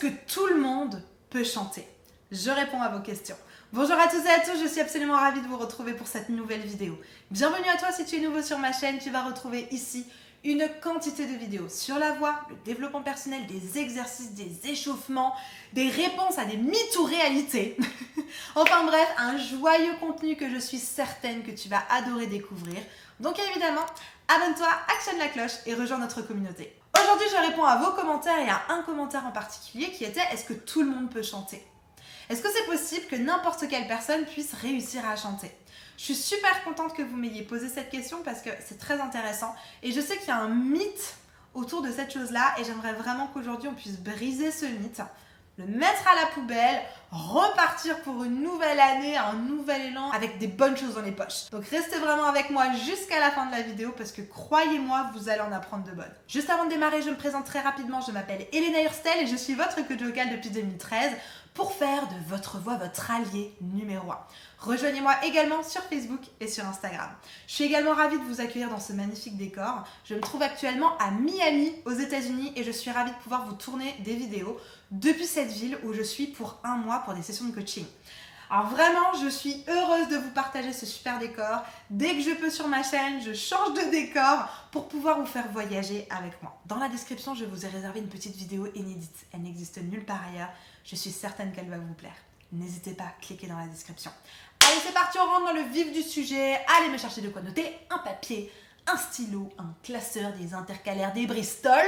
que tout le monde peut chanter? Je réponds à vos questions. Bonjour à tous et à tous, je suis absolument ravie de vous retrouver pour cette nouvelle vidéo. Bienvenue à toi si tu es nouveau sur ma chaîne, tu vas retrouver ici une quantité de vidéos sur la voix, le développement personnel, des exercices, des échauffements, des réponses à des mythes ou réalités. Enfin bref, un joyeux contenu que je suis certaine que tu vas adorer découvrir. Donc évidemment, abonne-toi, actionne la cloche et rejoins notre communauté. Aujourd'hui, je réponds à vos commentaires et à un commentaire en particulier qui était: est-ce que tout le monde peut chanter? Est-ce que c'est possible que n'importe quelle personne puisse réussir à chanter? Je suis super contente que vous m'ayez posé cette question parce que c'est très intéressant et je sais qu'il y a un mythe autour de cette chose-là et j'aimerais vraiment qu'aujourd'hui on puisse briser ce mythe, le mettre à la poubelle, repartir pour une nouvelle année, un nouvel élan avec des bonnes choses dans les poches. Donc restez vraiment avec moi jusqu'à la fin de la vidéo parce que croyez-moi, vous allez en apprendre de bonnes. Juste avant de démarrer, je me présente très rapidement, je m'appelle Elena Hurstel et je suis votre coach vocal depuis 2013 pour faire de votre voix votre allié numéro 1. Rejoignez-moi également sur Facebook et sur Instagram. Je suis également ravie de vous accueillir dans ce magnifique décor. Je me trouve actuellement à Miami, aux États-Unis, et je suis ravie de pouvoir vous tourner des vidéos depuis cette ville où je suis pour un mois pour des sessions de coaching. Alors vraiment, je suis heureuse de vous partager ce super décor. Dès que je peux sur ma chaîne, je change de décor pour pouvoir vous faire voyager avec moi. Dans la description, je vous ai réservé une petite vidéo inédite. Elle n'existe nulle part ailleurs. Je suis certaine qu'elle va vous plaire. N'hésitez pas à cliquer dans la description. Allez, c'est parti, on rentre dans le vif du sujet. Allez me chercher de quoi noter, un papier, un stylo, un classeur, des intercalaires, des Bristol.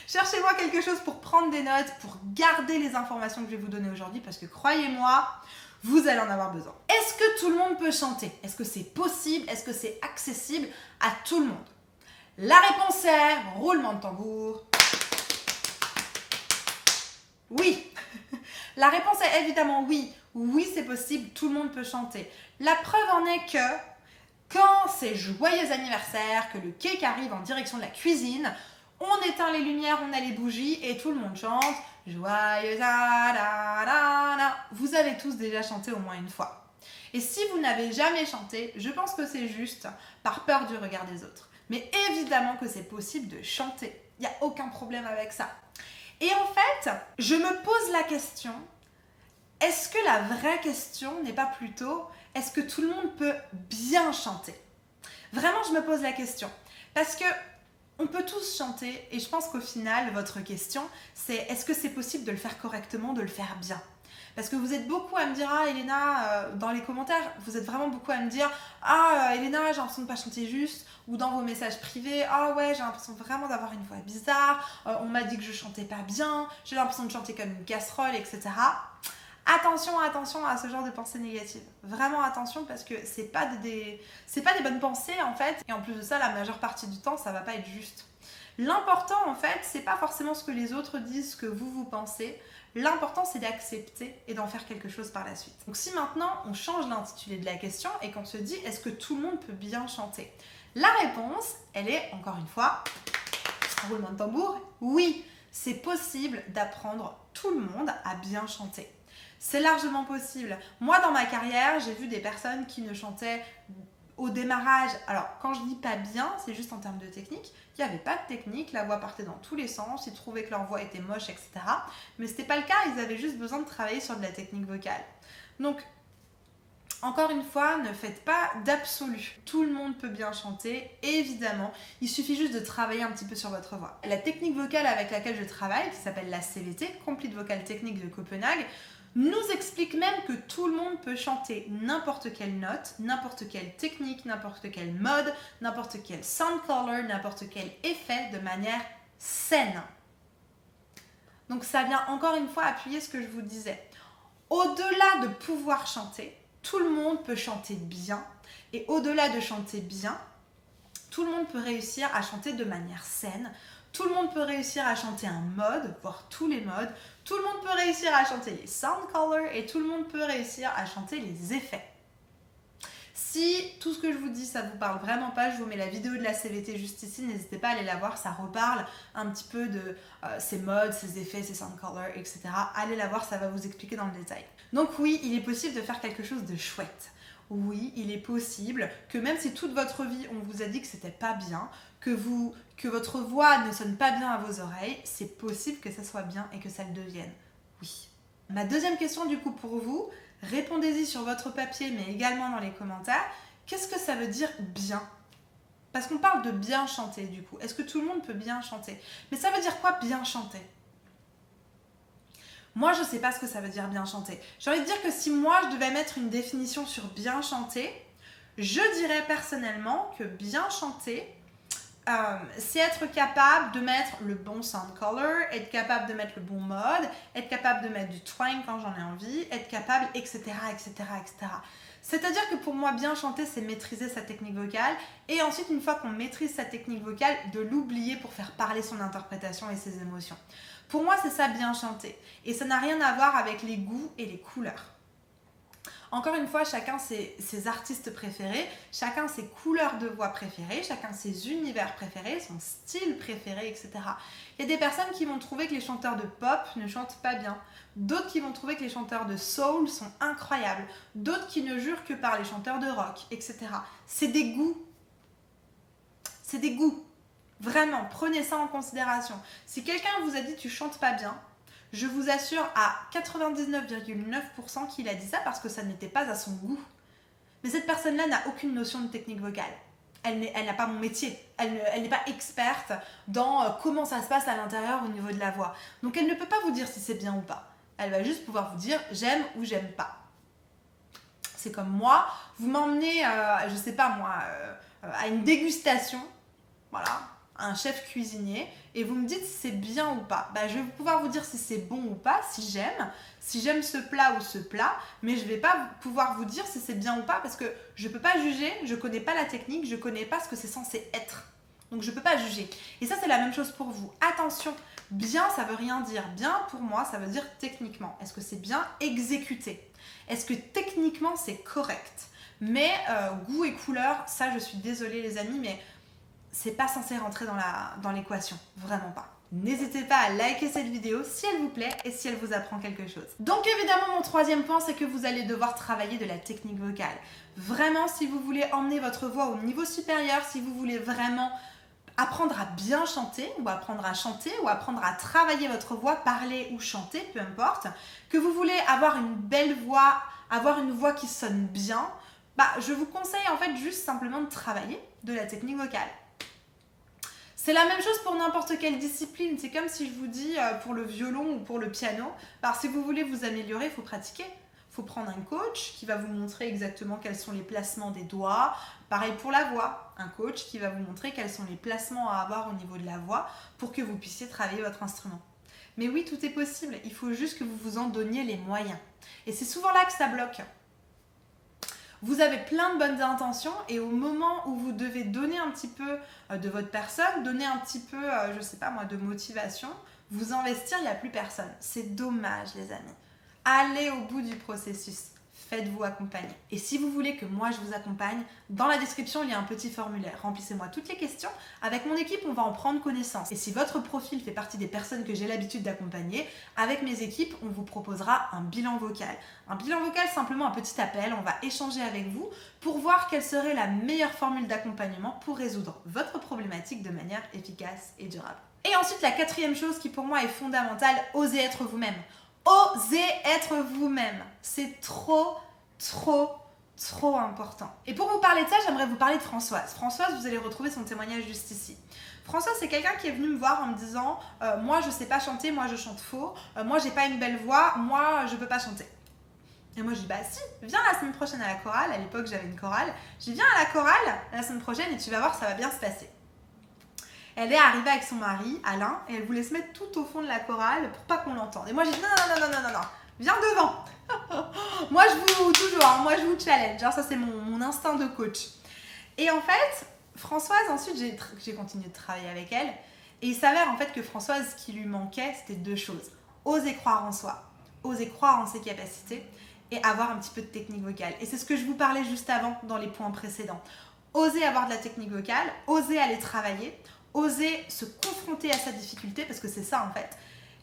Cherchez-moi quelque chose pour prendre des notes, pour garder les informations que je vais vous donner aujourd'hui parce que croyez-moi, vous allez en avoir besoin. Est-ce que tout le monde peut chanter? Est-ce que c'est possible? Est-ce que c'est accessible à tout le monde? La réponse est roulement de tambour. Oui. La réponse est évidemment oui. Oui, c'est possible, tout le monde peut chanter. La preuve en est que quand c'est joyeux anniversaire, que le cake arrive en direction de la cuisine, on éteint les lumières, on a les bougies et tout le monde chante joyeux da. Vous avez tous déjà chanté au moins une fois. Et si vous n'avez jamais chanté, je pense que c'est juste par peur du regard des autres. Mais évidemment que c'est possible de chanter. Il n'y a aucun problème avec ça. Et en fait, je me pose la question, est-ce que la vraie question n'est pas plutôt, est-ce que tout le monde peut bien chanter? Vraiment, je me pose la question. Parce que on peut tous chanter et je pense qu'au final, votre question, c'est est-ce que c'est possible de le faire correctement, de le faire bien? Parce que vous êtes beaucoup à me dire, ah Elena, dans les commentaires, vous êtes vraiment beaucoup à me dire, ah Elena, j'ai l'impression de pas chanter juste, ou dans vos messages privés, ah ouais, j'ai l'impression vraiment d'avoir une voix bizarre, on m'a dit que je chantais pas bien, j'ai l'impression de chanter comme une casserole, etc. Attention à ce genre de pensées négatives. Vraiment attention parce que c'est pas des bonnes pensées en fait. Et en plus de ça, la majeure partie du temps, ça va pas être juste. L'important en fait, c'est pas forcément ce que les autres disent, ce que vous pensez. L'important, c'est d'accepter et d'en faire quelque chose par la suite. Donc si maintenant, on change l'intitulé de la question et qu'on se dit, est-ce que tout le monde peut bien chanter? La réponse, elle est, encore une fois, roulement de tambour, oui, c'est possible d'apprendre tout le monde à bien chanter. C'est largement possible. Moi, dans ma carrière, j'ai vu des personnes qui ne chantaient au démarrage. Alors, quand je dis pas bien, c'est juste en termes de technique. Il n'y avait pas de technique, la voix partait dans tous les sens, ils trouvaient que leur voix était moche, etc. Mais ce n'était pas le cas, ils avaient juste besoin de travailler sur de la technique vocale. Donc, encore une fois, ne faites pas d'absolu. Tout le monde peut bien chanter, évidemment. Il suffit juste de travailler un petit peu sur votre voix. La technique vocale avec laquelle je travaille, qui s'appelle la CVT, Complete Vocal Technique de Copenhague, nous explique même que tout le monde peut chanter n'importe quelle note, n'importe quelle technique, n'importe quel mode, n'importe quel sound color, n'importe quel effet de manière saine. Donc ça vient encore une fois appuyer ce que je vous disais. Au-delà de pouvoir chanter, tout le monde peut chanter bien. Et au-delà de chanter bien, tout le monde peut réussir à chanter de manière saine. Tout le monde peut réussir à chanter un mode, voire tous les modes. Tout le monde peut réussir à chanter les sound colors et tout le monde peut réussir à chanter les effets. Si tout ce que je vous dis, ça vous parle vraiment pas, je vous mets la vidéo de la CVT juste ici, n'hésitez pas à aller la voir, ça reparle un petit peu de ces modes, ces effets, ces sound colors, etc. Allez la voir, ça va vous expliquer dans le détail. Donc oui, il est possible de faire quelque chose de chouette. oui, il est possible que même si toute votre vie on vous a dit que c'était pas bien, que votre voix ne sonne pas bien à vos oreilles, c'est possible que ça soit bien et que ça le devienne. Oui. Ma deuxième question du coup pour vous, répondez-y sur votre papier mais également dans les commentaires. Qu'est-ce que ça veut dire bien ? Parce qu'on parle de bien chanter du coup. Est-ce que tout le monde peut bien chanter ? Mais ça veut dire quoi bien chanter ? Moi, je ne sais pas ce que ça veut dire bien chanter. J'ai envie de dire que si moi, je devais mettre une définition sur bien chanter, je dirais personnellement que bien chanter, c'est être capable de mettre le bon sound color, être capable de mettre le bon mode, être capable de mettre du twang quand j'en ai envie, être capable, etc., etc., etc. C'est-à-dire que pour moi, bien chanter, c'est maîtriser sa technique vocale et ensuite, une fois qu'on maîtrise sa technique vocale, de l'oublier pour faire parler son interprétation et ses émotions. Pour moi, c'est ça, bien chanter. Et ça n'a rien à voir avec les goûts et les couleurs. Encore une fois, chacun ses artistes préférés, chacun ses couleurs de voix préférées, chacun ses univers préférés, son style préféré, etc. Il y a des personnes qui vont trouver que les chanteurs de pop ne chantent pas bien. D'autres qui vont trouver que les chanteurs de soul sont incroyables. D'autres qui ne jurent que par les chanteurs de rock, etc. C'est des goûts. C'est des goûts. Vraiment, prenez ça en considération. Si quelqu'un vous a dit tu chantes pas bien, je vous assure à 99,9% qu'il a dit ça parce que ça n'était pas à son goût. Mais cette personne-là n'a aucune notion de technique vocale. Elle n'a pas mon métier. Elle n'est pas experte dans comment ça se passe à l'intérieur au niveau de la voix. Donc elle ne peut pas vous dire si c'est bien ou pas. Elle va juste pouvoir vous dire j'aime ou j'aime pas. C'est comme moi, vous m'emmenez, je sais pas moi, à une dégustation, voilà, un chef cuisinier, et vous me dites si c'est bien ou pas. Je vais pouvoir vous dire si c'est bon ou pas, si j'aime ce plat ou ce plat, mais je vais pas pouvoir vous dire si c'est bien ou pas parce que je peux pas juger, je connais pas la technique, je connais pas ce que c'est censé être. Donc je peux pas juger. Et ça c'est la même chose pour vous. Attention, bien ça veut rien dire. Bien pour moi ça veut dire techniquement. Est-ce que c'est bien exécuté ? Est-ce que techniquement c'est correct ? Mais goût et couleur, ça je suis désolée les amis, mais c'est pas censé rentrer dans l'équation, vraiment pas. N'hésitez pas à liker cette vidéo si elle vous plaît et si elle vous apprend quelque chose. Donc évidemment, mon troisième point, c'est que vous allez devoir travailler de la technique vocale. Vraiment, si vous voulez emmener votre voix au niveau supérieur, si vous voulez vraiment apprendre à bien chanter ou apprendre à chanter ou apprendre à travailler votre voix, parler ou chanter, peu importe, que vous voulez avoir une belle voix, avoir une voix qui sonne bien, je vous conseille en fait juste simplement de travailler de la technique vocale. C'est la même chose pour n'importe quelle discipline. C'est comme si je vous dis pour le violon ou pour le piano, si vous voulez vous améliorer, il faut pratiquer. Il faut prendre un coach qui va vous montrer exactement quels sont les placements des doigts. Pareil pour la voix, un coach qui va vous montrer quels sont les placements à avoir au niveau de la voix pour que vous puissiez travailler votre instrument. Mais oui, tout est possible. Il faut juste que vous vous en donniez les moyens. Et c'est souvent là que ça bloque. Vous avez plein de bonnes intentions et au moment où vous devez donner un petit peu de votre personne, donner un petit peu, je sais pas moi, de motivation, vous investir, il n'y a plus personne. C'est dommage les amis. Allez au bout du processus. Faites-vous accompagner. Et si vous voulez que moi je vous accompagne, dans la description il y a un petit formulaire. Remplissez-moi toutes les questions. Avec mon équipe, on va en prendre connaissance. Et si votre profil fait partie des personnes que j'ai l'habitude d'accompagner, avec mes équipes, on vous proposera un bilan vocal. Un bilan vocal, simplement un petit appel. On va échanger avec vous pour voir quelle serait la meilleure formule d'accompagnement pour résoudre votre problématique de manière efficace et durable. Et ensuite, la quatrième chose qui pour moi est fondamentale, osez être vous-même. Osez être vous-même. C'est trop important. Et pour vous parler de ça, j'aimerais vous parler de Françoise. Françoise, vous allez retrouver son témoignage juste ici. Françoise, c'est quelqu'un qui est venu me voir en me disant moi, je sais pas chanter, moi, je chante faux. Moi, j'ai pas une belle voix, moi, je peux pas chanter. Et moi, je dis si, viens la semaine prochaine à la chorale. À l'époque, j'avais une chorale. Je dis viens à la chorale la semaine prochaine et tu vas voir, ça va bien se passer. Elle est arrivée avec son mari, Alain, et elle voulait se mettre tout au fond de la chorale pour pas qu'on l'entende. Et moi, j'ai dit non, viens devant. Moi, je vous challenge. Ça, c'est mon instinct de coach. Et en fait, Françoise, ensuite, j'ai continué de travailler avec elle. Et il s'avère en fait que Françoise, ce qui lui manquait, c'était deux choses. Oser croire en soi, oser croire en ses capacités et avoir un petit peu de technique vocale. Et c'est ce que je vous parlais juste avant dans les points précédents. Oser avoir de la technique vocale, oser aller travailler, oser se confronter à sa difficulté, parce que c'est ça en fait.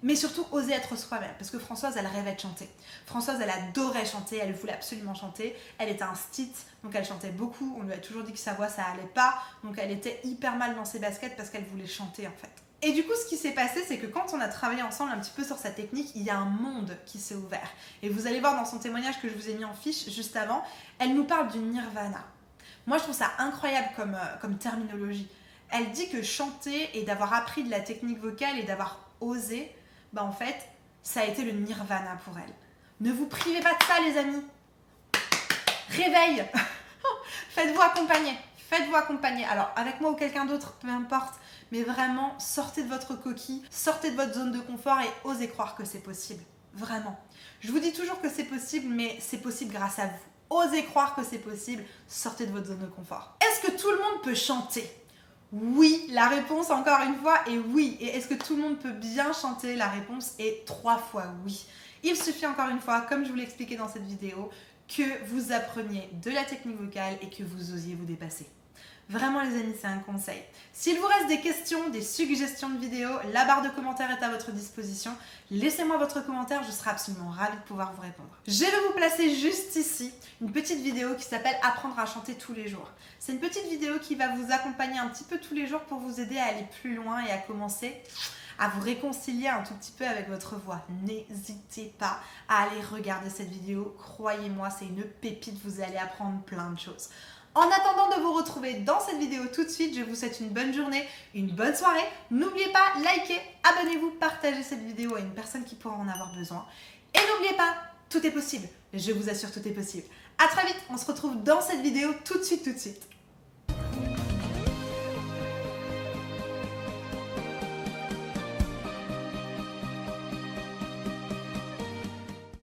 Mais surtout, oser être soi-même. Parce que Françoise, elle rêvait de chanter. Françoise, elle adorait chanter, elle voulait absolument chanter. Elle était un stit, donc elle chantait beaucoup. On lui a toujours dit que sa voix, ça allait pas. Donc elle était hyper mal dans ses baskets parce qu'elle voulait chanter en fait. Et du coup, ce qui s'est passé, c'est que quand on a travaillé ensemble un petit peu sur sa technique, il y a un monde qui s'est ouvert. Et vous allez voir dans son témoignage que je vous ai mis en fiche juste avant, elle nous parle du nirvana. Moi, je trouve ça incroyable comme terminologie. Elle dit que chanter et d'avoir appris de la technique vocale et d'avoir osé, bah en fait, ça a été le nirvana pour elle. Ne vous privez pas de ça, les amis. Réveil. Faites-vous accompagner. Faites-vous accompagner. Alors, avec moi ou quelqu'un d'autre, peu importe. Mais vraiment, sortez de votre coquille, sortez de votre zone de confort et osez croire que c'est possible. Vraiment. Je vous dis toujours que c'est possible, mais c'est possible grâce à vous. Osez croire que c'est possible, sortez de votre zone de confort. Est-ce que tout le monde peut chanter ? Oui, la réponse encore une fois est oui. Et est-ce que tout le monde peut bien chanter ? La réponse est 3 fois oui. Il suffit encore une fois, comme je vous l'ai expliqué dans cette vidéo, que vous appreniez de la technique vocale et que vous osiez vous dépasser. Vraiment les amis, c'est un conseil. S'il vous reste des questions, des suggestions de vidéos, la barre de commentaires est à votre disposition. Laissez-moi votre commentaire, je serai absolument ravie de pouvoir vous répondre. Je vais vous placer juste ici une petite vidéo qui s'appelle « Apprendre à chanter tous les jours ». C'est une petite vidéo qui va vous accompagner un petit peu tous les jours pour vous aider à aller plus loin et à commencer à vous réconcilier un tout petit peu avec votre voix. N'hésitez pas à aller regarder cette vidéo. Croyez-moi, c'est une pépite, vous allez apprendre plein de choses. En attendant de vous retrouver dans cette vidéo tout de suite, je vous souhaite une bonne journée, une bonne soirée. N'oubliez pas, likez, abonnez-vous, partagez cette vidéo à une personne qui pourra en avoir besoin. Et n'oubliez pas, tout est possible. Je vous assure, tout est possible. À très vite, on se retrouve dans cette vidéo tout de suite.